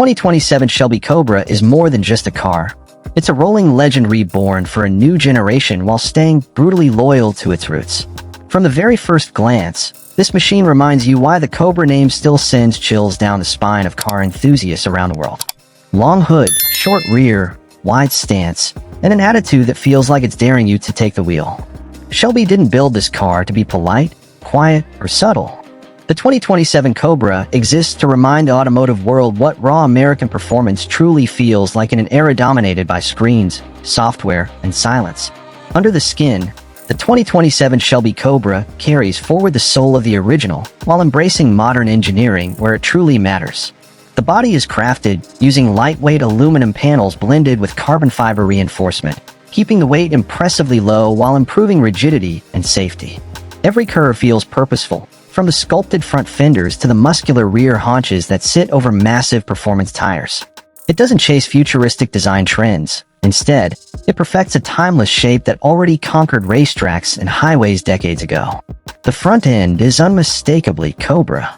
2027 Shelby Cobra is more than just a car. It's a rolling legend reborn for a new generation while staying brutally loyal to its roots. From the very first glance, this machine reminds you why the Cobra name still sends chills down the spine of car enthusiasts around the world. Long hood, short rear, wide stance, and an attitude that feels like it's daring you to take the wheel. Shelby didn't build this car to be polite, quiet, or subtle. The 2027 Cobra exists to remind the automotive world what raw American performance truly feels like in an era dominated by screens, software, and silence. Under the skin, the 2027 Shelby Cobra carries forward the soul of the original while embracing modern engineering where it truly matters. The body is crafted using lightweight aluminum panels blended with carbon fiber reinforcement, keeping the weight impressively low while improving rigidity and safety. Every curve feels purposeful, from the sculpted front fenders to the muscular rear haunches that sit over massive performance tires. It doesn't chase futuristic design trends. Instead, it perfects a timeless shape that already conquered racetracks and highways decades ago. The front end is unmistakably Cobra.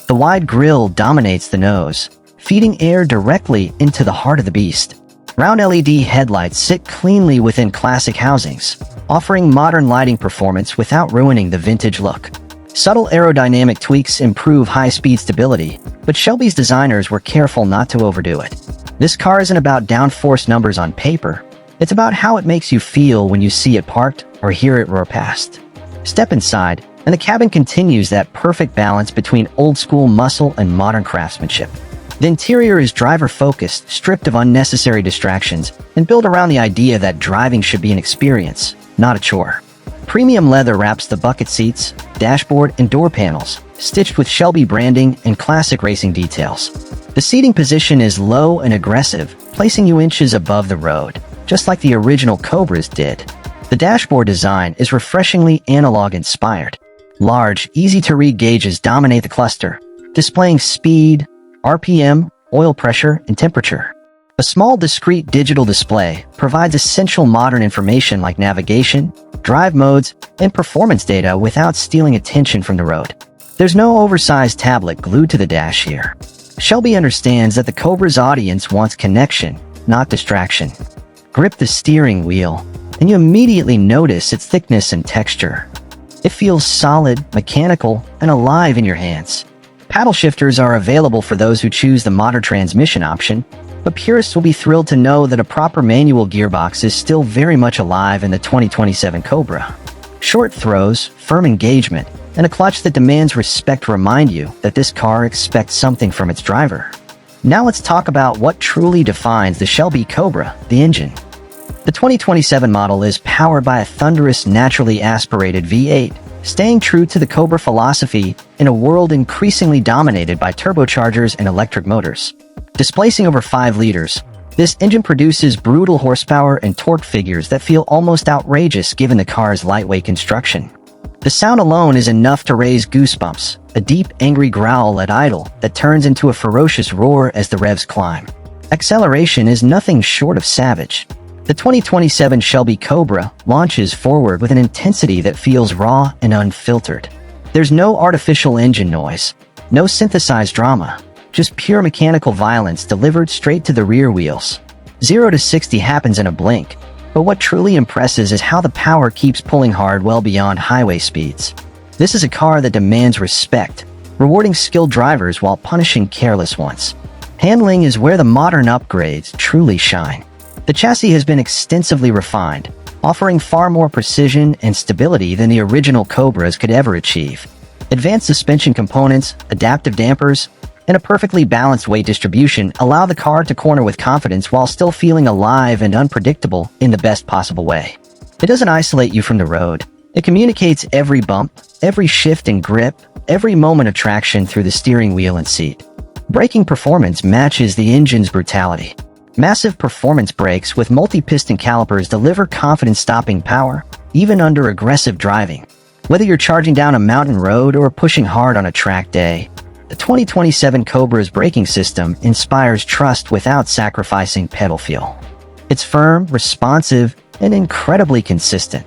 The wide grille dominates the nose, feeding air directly into the heart of the beast. Round LED headlights sit cleanly within classic housings, offering modern lighting performance without ruining the vintage look. Subtle aerodynamic tweaks improve high-speed stability, but Shelby's designers were careful not to overdo it. This car isn't about downforce numbers on paper. It's about how it makes you feel when you see it parked or hear it roar past. Step inside, and the cabin continues that perfect balance between old-school muscle and modern craftsmanship. The interior is driver-focused, stripped of unnecessary distractions, and built around the idea that driving should be an experience, not a chore. Premium leather wraps the bucket seats, dashboard, and door panels, stitched with Shelby branding and classic racing details. The seating position is low and aggressive, placing you inches above the road, just like the original Cobras did. The dashboard design is refreshingly analog-inspired. Large, easy-to-read gauges dominate the cluster, displaying speed, RPM, oil pressure, and temperature. A small, discrete digital display provides essential modern information like navigation, drive modes, and performance data without stealing attention from the road. There's no oversized tablet glued to the dash here. Shelby understands that the Cobra's audience wants connection, not distraction. Grip the steering wheel, and you immediately notice its thickness and texture. It feels solid, mechanical, and alive in your hands. Paddle shifters are available for those who choose the modern transmission option, but purists will be thrilled to know that a proper manual gearbox is still very much alive in the 2027 Cobra. Short throws, firm engagement, and a clutch that demands respect remind you that this car expects something from its driver. Now let's talk about what truly defines the Shelby Cobra, the engine. The 2027 model is powered by a thunderous, naturally aspirated V8, staying true to the Cobra philosophy in a world increasingly dominated by turbochargers and electric motors. Displacing over 5 liters, this engine produces brutal horsepower and torque figures that feel almost outrageous given the car's lightweight construction. The sound alone is enough to raise goosebumps, a deep, angry growl at idle that turns into a ferocious roar as the revs climb. Acceleration is nothing short of savage. The 2027 Shelby Cobra launches forward with an intensity that feels raw and unfiltered. There's no artificial engine noise, no synthesized drama, just pure mechanical violence delivered straight to the rear wheels. 0 to 60 happens in a blink, but what truly impresses is how the power keeps pulling hard well beyond highway speeds. This is a car that demands respect, rewarding skilled drivers while punishing careless ones. Handling is where the modern upgrades truly shine. The chassis has been extensively refined, offering far more precision and stability than the original Cobras could ever achieve. Advanced suspension components, adaptive dampers, and a perfectly balanced weight distribution allow the car to corner with confidence while still feeling alive and unpredictable in the best possible way. It doesn't isolate you from the road. It communicates every bump, every shift and grip, every moment of traction through the steering wheel and seat. Braking performance matches the engine's brutality. Massive performance brakes with multi-piston calipers deliver confident stopping power, even under aggressive driving. Whether you're charging down a mountain road or pushing hard on a track day, the 2027 Cobra's braking system inspires trust without sacrificing pedal feel. It's firm, responsive, and incredibly consistent.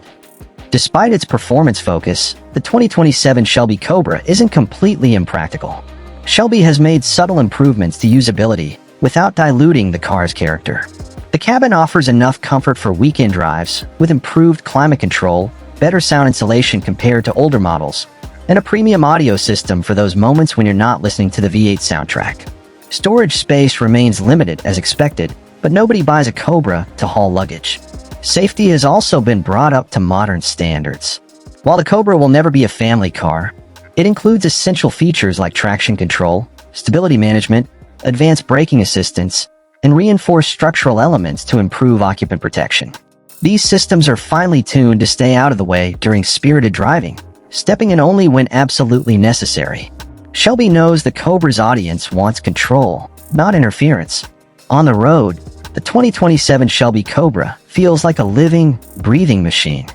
Despite its performance focus, the 2027 Shelby Cobra isn't completely impractical. Shelby has made subtle improvements to usability, without diluting the car's character. The cabin offers enough comfort for weekend drives, with improved climate control, better sound insulation compared to older models, and a premium audio system for those moments when you're not listening to the V8 soundtrack. Storage space remains limited as expected, but nobody buys a Cobra to haul luggage. Safety has also been brought up to modern standards. While the Cobra will never be a family car, it includes essential features like traction control, stability management, advanced braking assistance, and reinforced structural elements to improve occupant protection. These systems are finely tuned to stay out of the way during spirited driving, stepping in only when absolutely necessary. Shelby knows the Cobra's audience wants control, not interference. On the road, the 2027 Shelby Cobra feels like a living, breathing machine.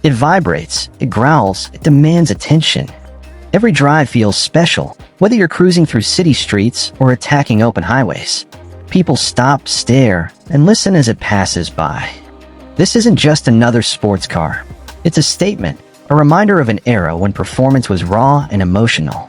It vibrates, it growls, it demands attention. Every drive feels special, whether you're cruising through city streets or attacking open highways. People stop, stare, and listen as it passes by. This isn't just another sports car. It's a statement, a reminder of an era when performance was raw and emotional.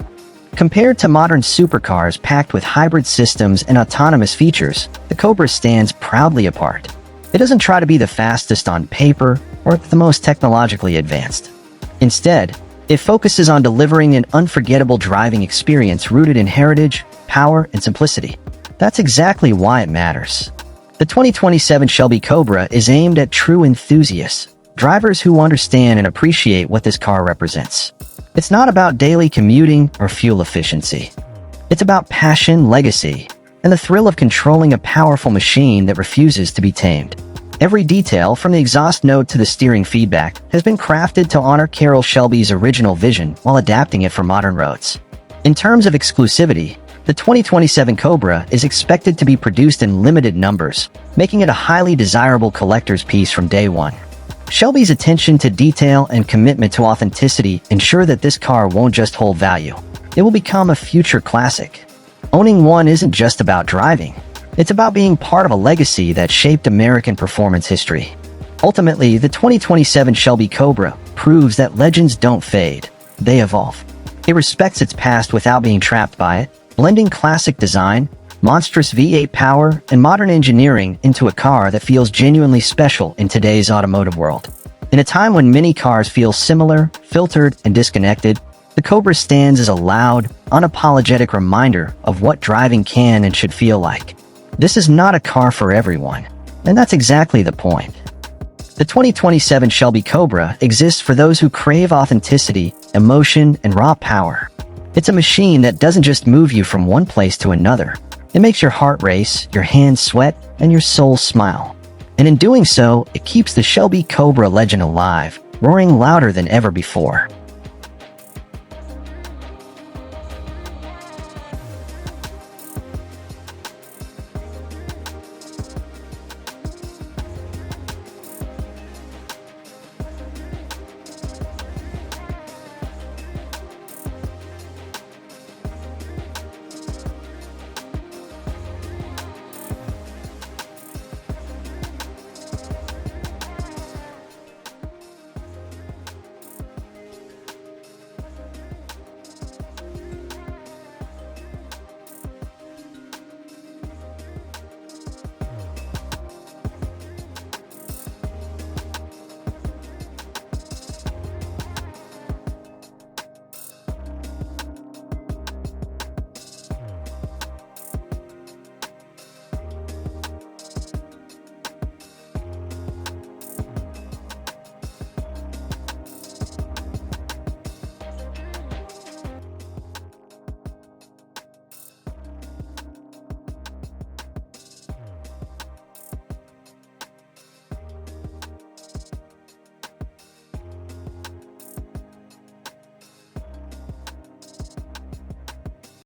Compared to modern supercars packed with hybrid systems and autonomous features, the Cobra stands proudly apart. It doesn't try to be the fastest on paper or the most technologically advanced. Instead, it focuses on delivering an unforgettable driving experience rooted in heritage, power, and simplicity. That's exactly why it matters. The 2027 Shelby Cobra is aimed at true enthusiasts, drivers who understand and appreciate what this car represents. It's not about daily commuting or fuel efficiency. It's about passion, legacy, and the thrill of controlling a powerful machine that refuses to be tamed. Every detail, from the exhaust note to the steering feedback, has been crafted to honor Carroll Shelby's original vision while adapting it for modern roads. In terms of exclusivity, the 2027 Cobra is expected to be produced in limited numbers, making it a highly desirable collector's piece from day one. Shelby's attention to detail and commitment to authenticity ensure that this car won't just hold value. It will become a future classic. Owning one isn't just about driving. It's about being part of a legacy that shaped American performance history. Ultimately, the 2027 Shelby Cobra proves that legends don't fade, they evolve. It respects its past without being trapped by it, blending classic design, monstrous V8 power, and modern engineering into a car that feels genuinely special in today's automotive world. In a time when many cars feel similar, filtered, and disconnected, the Cobra stands as a loud, unapologetic reminder of what driving can and should feel like. This is not a car for everyone, and that's exactly the point. The 2027 Shelby Cobra exists for those who crave authenticity, emotion, and raw power. It's a machine that doesn't just move you from one place to another. It makes your heart race, your hands sweat, and your soul smile. And in doing so, it keeps the Shelby Cobra legend alive, roaring louder than ever before.